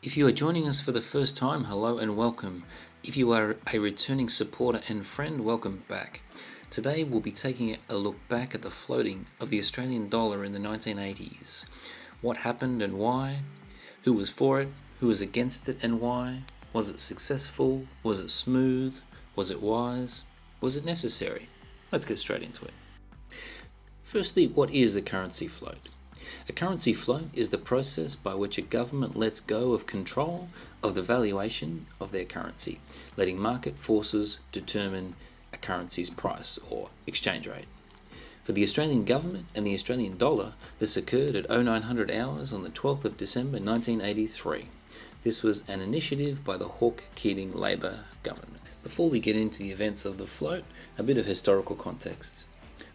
If you are joining us for the first time, hello and welcome. If you are a returning supporter and friend, welcome back. Today we'll be taking a look back at the floating of the Australian dollar in the 1980s. What happened and why? Who was for it? Who was against it and why? Was it successful? Was it smooth? Was it wise? Was it necessary? Let's get straight into it. Firstly, what is a currency float? A currency float is the process by which a government lets go of control of the valuation of their currency, letting market forces determine a currency's price or exchange rate. For the Australian government and the Australian dollar, this occurred at 0900 hours on the 12th of December 1983. This was an initiative by the Hawke-Keating Labor government. Before we get into the events of the float, a bit of historical context.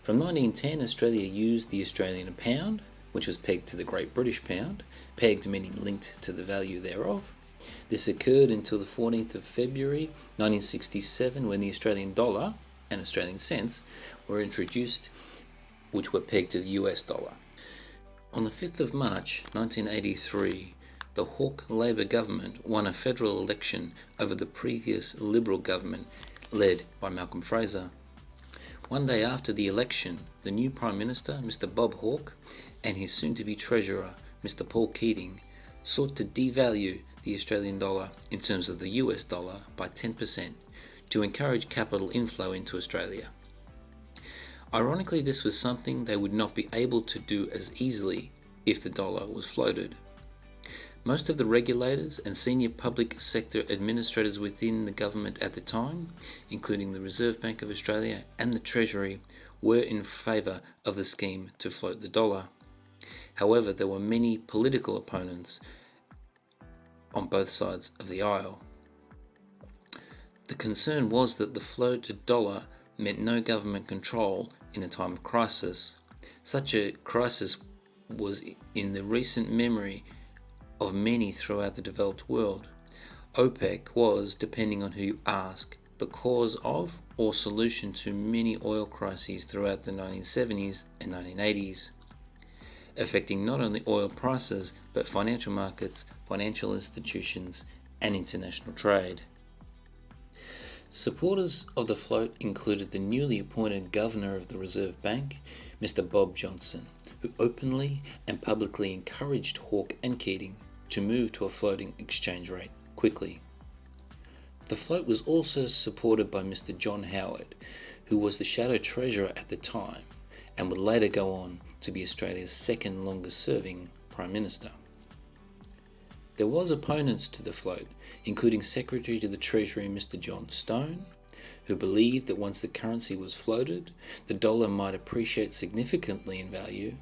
From 1910, Australia used the Australian pound, which was pegged to the Great British Pound, pegged meaning linked to the value thereof. This occurred until the 14th of February 1967, when the Australian dollar and Australian cents were introduced, which were pegged to the US dollar. On the 5th of March 1983, the Hawke Labor government won a federal election over the previous Liberal government led by Malcolm Fraser. One day after the election, the new Prime Minister, Mr. Bob Hawke, and his soon-to-be Treasurer, Mr. Paul Keating, sought to devalue the Australian dollar in terms of the US dollar by 10% to encourage capital inflow into Australia. Ironically, this was something they would not be able to do as easily if the dollar was floated. Most of the regulators and senior public sector administrators within the government at the time, including the Reserve Bank of Australia and the Treasury, were in favour of the scheme to float the dollar. However, there were many political opponents on both sides of the aisle. The concern was that the floated dollar meant no government control in a time of crisis. Such a crisis was in the recent memory of many throughout the developed world. OPEC was, depending on who you ask, the cause of or solution to many oil crises throughout the 1970s and 1980s, affecting not only oil prices but financial markets, financial institutions, and international trade. Supporters of the float included the newly appointed Governor of the Reserve Bank, Mr. Bob Johnson, who openly and publicly encouraged Hawke and Keating to move to a floating exchange rate quickly. The float was also supported by Mr. John Howard, who was the Shadow Treasurer at the time and would later go on to be Australia's second longest serving Prime Minister. There was opponents to the float, including Secretary to the Treasury Mr. John Stone, who believed that once the currency was floated, the dollar might appreciate significantly in value,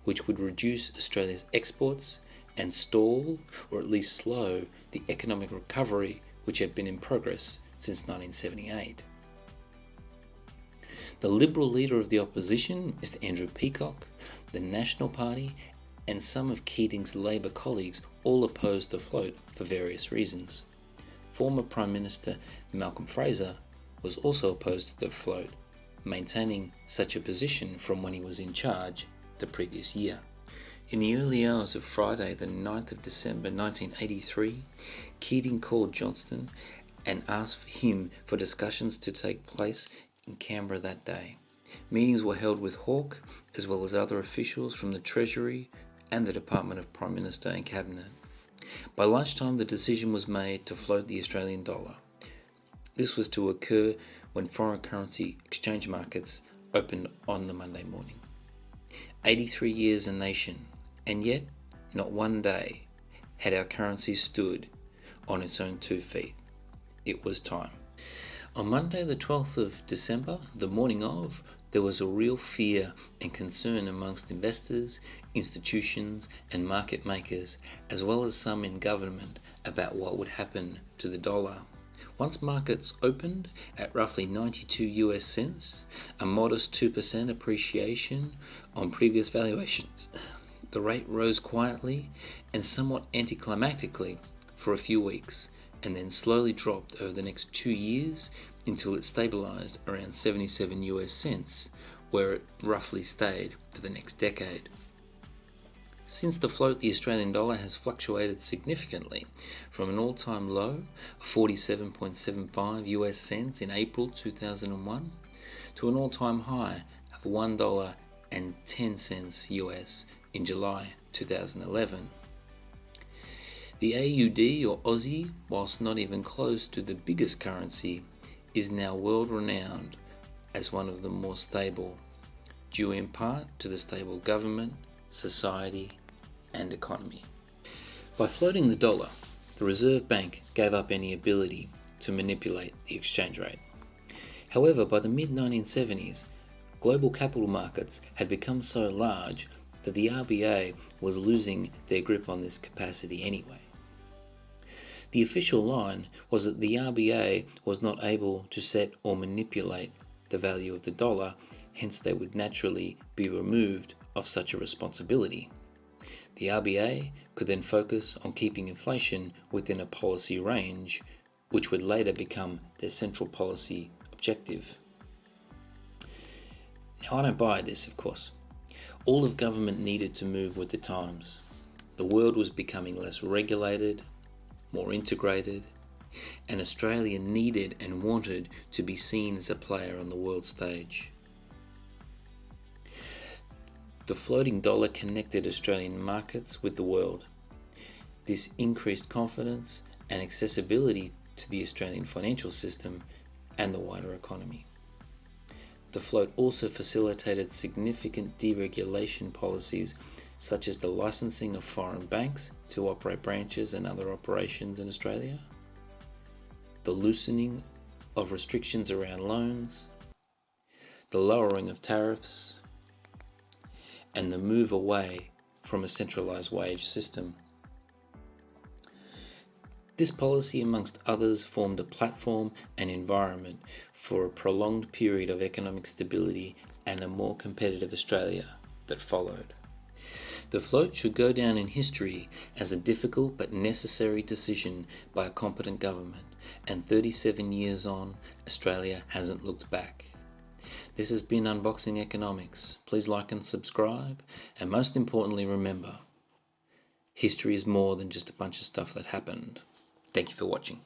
which would reduce Australia's exports and stall, or at least slow, the economic recovery which had been in progress since 1978. The Liberal leader of the opposition, Mr. Andrew Peacock, the National Party, and some of Keating's Labor colleagues all opposed the float for various reasons. Former Prime Minister Malcolm Fraser was also opposed to the float, maintaining such a position from when he was in charge the previous year. In the early hours of Friday, the 9th of December 1983, Keating called Johnston and asked him for discussions to take place in Canberra that day. Meetings were held with Hawke, as well as other officials from the Treasury and the Department of Prime Minister and Cabinet. By lunchtime, the decision was made to float the Australian dollar. This was to occur when foreign currency exchange markets opened on the Monday morning. 83 years a nation, and yet not one day had our currency stood on its own 2 feet. It was time. On Monday the 12th of December, the morning of, there was a real fear and concern amongst investors, institutions and market makers, as well as some in government, about what would happen to the dollar. Once markets opened at roughly 92 US cents, a modest 2% appreciation on previous valuations, the rate rose quietly and somewhat anticlimactically for a few weeks, and then slowly dropped over the next 2 years until it stabilized around 77 US cents, where it roughly stayed for the next decade. Since the float, the Australian dollar has fluctuated significantly from an all-time low of 47.75 US cents in April 2001 to an all-time high of $1.10 US in July 2011. The AUD or Aussie, whilst not even close to the biggest currency, is now world-renowned as one of the more stable, due in part to the stable government, society and economy. By floating the dollar, the Reserve Bank gave up any ability to manipulate the exchange rate. However, by the mid-1970s, global capital markets had become so large that the RBA was losing their grip on this capacity anyway. The official line was that the RBA was not able to set or manipulate the value of the dollar, hence they would naturally be removed of such a responsibility. The RBA could then focus on keeping inflation within a policy range, which would later become their central policy objective. Now, I don't buy this, of course. All of government needed to move with the times. The world was becoming less regulated, more integrated, and Australia needed and wanted to be seen as a player on the world stage. The floating dollar connected Australian markets with the world. This increased confidence and accessibility to the Australian financial system and the wider economy. The float also facilitated significant deregulation policies such as the licensing of foreign banks to operate branches and other operations in Australia, the loosening of restrictions around loans, the lowering of tariffs, and the move away from a centralised wage system. This policy, amongst others, formed a platform and environment for a prolonged period of economic stability and a more competitive Australia that followed. The float should go down in history as a difficult but necessary decision by a competent government, and 37 years on, Australia hasn't looked back. This has been Unboxing Economics. Please like and subscribe, and most importantly, remember, history is more than just a bunch of stuff that happened. Thank you for watching.